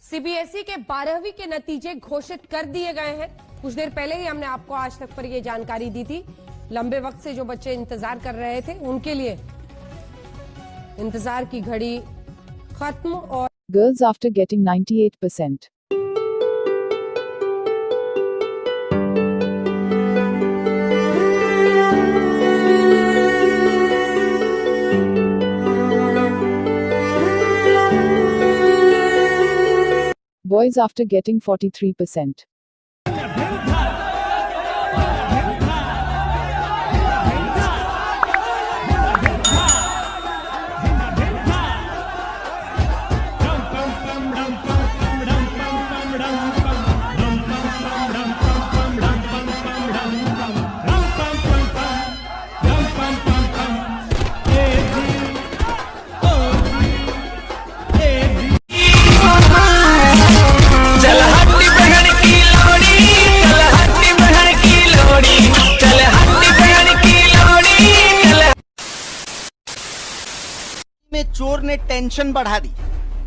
CBSE के 12वीं के नतीजे घोषित कर दिए गए हैं। कुछ देर पहले ही हमने आपको आज तक पर यह जानकारी दी थी। लंबे वक्त से जो बच्चे इंतजार कर रहे थे उनके लिए इंतजार की घड़ी खत्म। और Girls after getting 98%. Boys after getting 43%. में चोर ने टेंशन बढ़ा दी।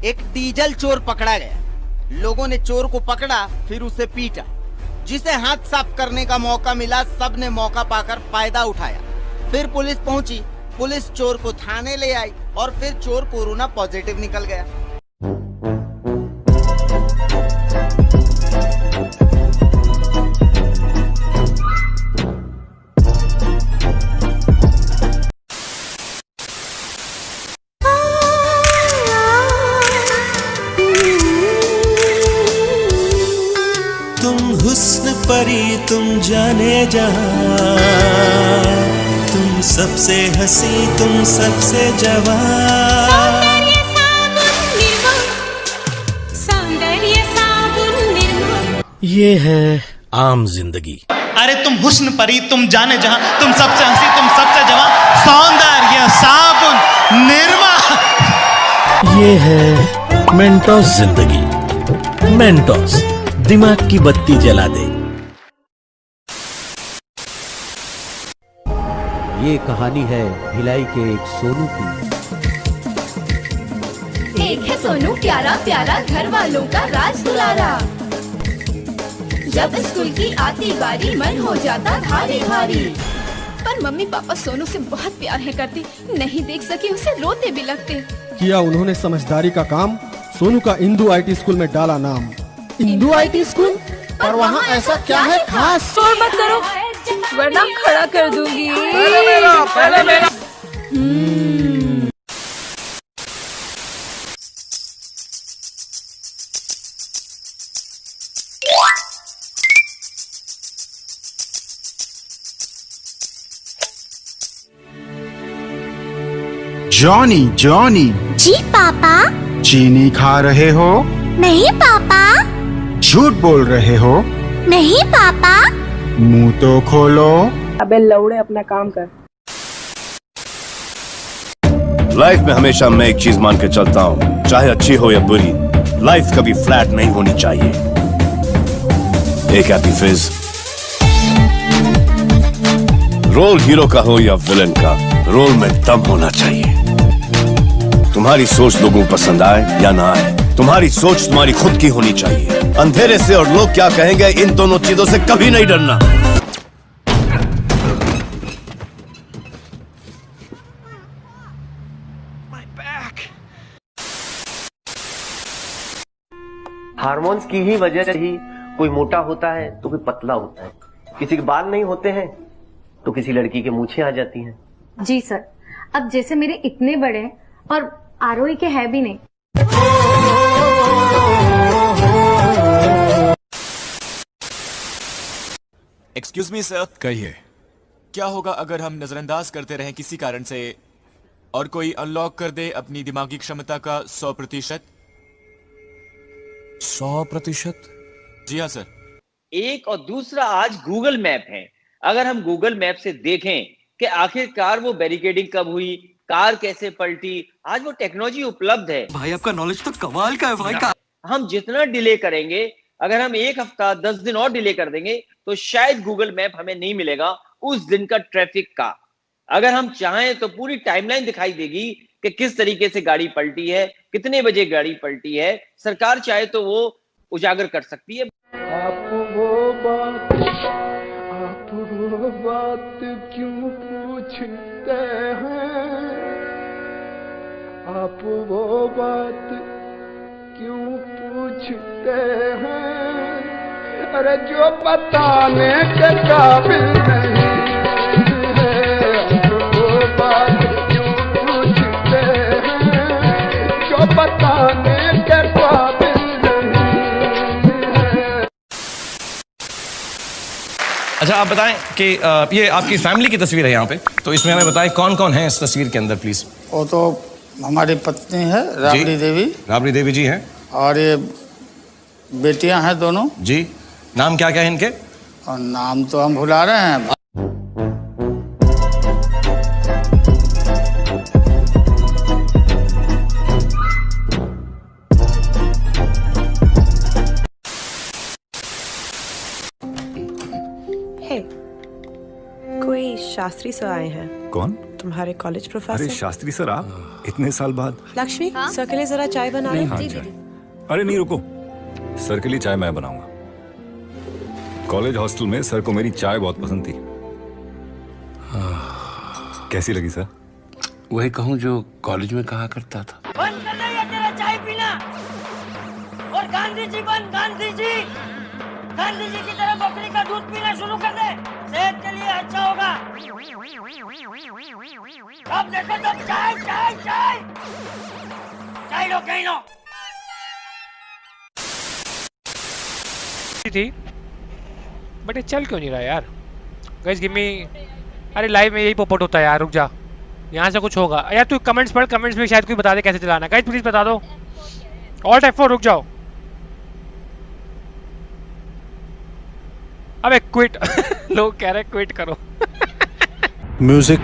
एक डीजल चोर पकड़ा गया। लोगों ने चोर को पकड़ा, फिर उसे पीटा। जिसे हाथ साफ करने का मौका मिला, सब ने मौका पाकर फायदा उठाया। फिर पुलिस पहुंची। पुलिस चोर को थाने ले आई और फिर चोर कोरोना पॉजिटिव निकल गया। हुस्न परी तुम जाने जहां, तुम सबसे हंसी तुम सबसे जवान। ये है आम जिंदगी। अरे तुम हुस्न परी तुम जाने जहां, तुम सबसे हंसी तुम सबसे जवान। सौंदर्य साबुन निरमा। ये है मेंटोस जिंदगी। मेंटोस दिमाग की बत्ती जला दे। ये कहानी है भिलाई के एक सोनू की। एक है सोनू प्यारा प्यारा, घर वालों का राज दुलारा। जब स्कूल की आती बारी, मन हो जाता भारी भारी। पर मम्मी पापा सोनू से बहुत प्यार है करते, नहीं देख सके उसे रोते भी लगते। किया उन्होंने समझदारी का काम, सोनू का इंदू आईटी स्कूल में डाला नाम। Indu IT school? और वहाँ ऐसा क्या है खास? शोर मत करो वरना खड़ा कर दूंगी। पहले मेरा। Johnny Johnny. जी पापा। चीनी खा रहे हो? नहीं पापा। झूठ बोल रहे हो? नहीं पापा। मुंह तो खोलो। अबे लौड़े अपना काम कर। लाइफ में हमेशा मैं एक चीज मान के चलता हूँ, चाहे अच्छी हो या बुरी, लाइफ कभी फ्लैट नहीं होनी चाहिए। एक हैप्पी फिज। रोल हीरो का हो या विलन का, रोल में दम होना चाहिए। तुम्हारी सोच लोगों को पसंद आए या ना आए, तुम्हारी सोच तुम्हारी खुद की होनी चाहिए। अंधेरे से और लोग क्या कहेंगे, इन दोनों चीजों से कभी नहीं डरना। हार्मोन्स की ही वजह से ही कोई मोटा होता है तो कोई पतला होता है, किसी के बाल नहीं होते हैं तो किसी लड़की के मूंछें आ जाती हैं। जी सर, अब जैसे मेरे इतने बड़े हैं और आरोही के है भी नहीं। Excuse me sir. कहिए। क्या होगा अगर हम नजरअंदाज करते रहें किसी कारण से और कोई अनलॉक कर दे अपनी दिमागी क्षमता का 100%? 100%? जी हाँ सर। एक और दूसरा आज गूगल मैप है। अगर हम गूगल मैप से देखें कि आखिरकार वो बैरिकेडिंग कब हुई, कार कैसे पलटी, आज वो टेक्नोलॉजी उपलब्ध है। भाई आपका नॉलेज तो कमाल का है भाई का। हम जितना डिले करेंगे, अगर हम एक हफ्ता 10 दिन और डिले कर देंगे तो शायद गूगल मैप हमें नहीं मिलेगा उस दिन का ट्रैफिक का। अगर हम चाहें तो पूरी टाइमलाइन दिखाई देगी कि किस तरीके से गाड़ी पलटी है, कितने बजे गाड़ी पलटी है। सरकार चाहे तो वो उजागर कर सकती है। आप वो बात क्यों पूछते हैं, आप वो बात क्यों पूछते हैं, अरे जो बताने के काबिल नहीं है, आप वो बात क्यों पूछते हैं, जो बताने के काबिल अच्छा, आप बताएं कि ये आपकी फैमिली की तस्वीर है यहाँ पे, तो इसमें हमें बताएं कौन कौन है इस तस्वीर के अंदर प्लीज। वो तो हमारी पत्नी है राबड़ी देवी। राबड़ी देवी जी हैं। और ये बेटियां हैं दोनों जी। नाम क्या क्या है इनके? और नाम तो हम भुला रहे हैं। कोई शास्त्री सर आए हैं। कौन? तुम्हारे कॉलेज प्रोफेसर। अरे शास्त्री सर, आप इतने साल बाद? लक्ष्मी, सर के लिए जरा चाय बना रहे। हाँ, चाय। अरे नहीं, रुको, सर के लिए चाय मैं बनाऊंगा। कॉलेज हॉस्टल में सर को मेरी चाय बहुत पसंद थी। कैसी लगी सर? वही कहूँ जो कॉलेज में कहा करता था। बंद कर दे ये तेरा चाय पीना, और गांधी जी बन, गांधी जी की तरह बकरी का दूध पीना शुरू कर दे, सेहत के लिए अच्छा होगा। अब देखो तब चाय चाय चाय चाय लो, कहीं लो। थी बट ये चल क्यों नहीं रहा यार? गाइस गिव मी, अरे लाइव में यही पॉपअप होता है यार, रुक जा, यहाँ से कुछ होगा यार। तू कमेंट्स पढ़, कमेंट्स में शायद कोई बता दे कैसे चलाना है। गाइस प्लीज बता दो। ऑल्ट F4, रुक जाओ। अबे क्विट लोग कह रहे क्विट करो। म्यूजिक।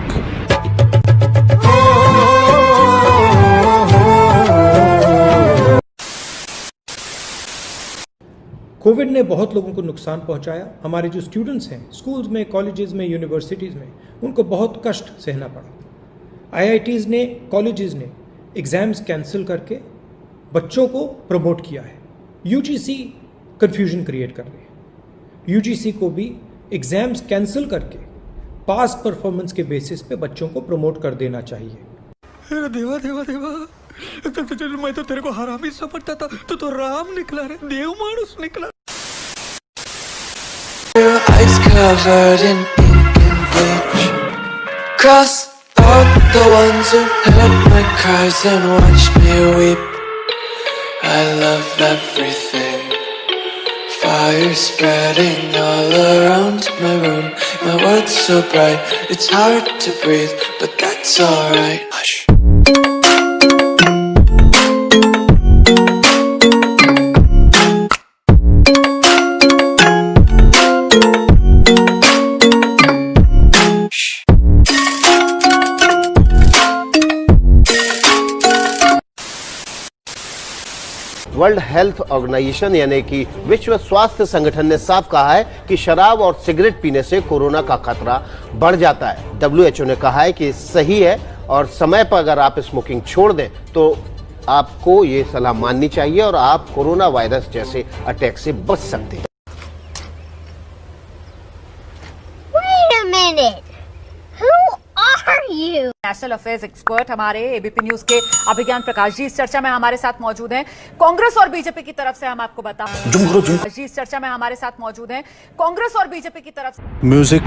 कोविड ने बहुत लोगों को नुकसान पहुंचाया। हमारे जो स्टूडेंट्स हैं स्कूल्स में, कॉलेजेस में, यूनिवर्सिटीज़ में, उनको बहुत कष्ट सहना पड़ा। IITs ने, कॉलेजेस ने एग्ज़ाम्स कैंसिल करके बच्चों को प्रमोट किया है। UGC कन्फ्यूजन क्रिएट कर रही है। UGC को भी एग्ज़ाम्स कैंसिल करके पास परफॉर्मेंस के बेसिस पे बच्चों को प्रमोट कर देना चाहिए। देवा देवा देवा, मैं तो तेरे को हरामी समझता था, तू तो राम निकला रे, देव मानुस निकला। Eyes covered in ink and bleach, cross out the ones who heard my cries and watched me weep. I love everything, fire spreading all around my room. My world's so bright, it's hard to breathe, but that's alright. Hush. World health organisation यानी कि विश्व स्वास्थ्य संगठन ने साफ कहा है कि शराब और सिगरेट पीने से कोरोना का खतरा बढ़ जाता है। WHO ने कहा है कि सही है और समय पर अगर आप स्मोकिंग छोड़ दें तो आपको ये सलाह माननी चाहिए और आप कोरोना वायरस जैसे अटैक से बच सकते हैं। Wait a minute. Who are you? National affairs expert हमारे एबीपी न्यूज के अभिज्ञान प्रकाश जी इस चर्चा में हमारे साथ मौजूद हैं। कांग्रेस और बीजेपी की तरफ से हम आपको बताएं जी इस चर्चा में हमारे साथ मौजूद हैं। कांग्रेस और बीजेपी की तरफ से म्यूजिक।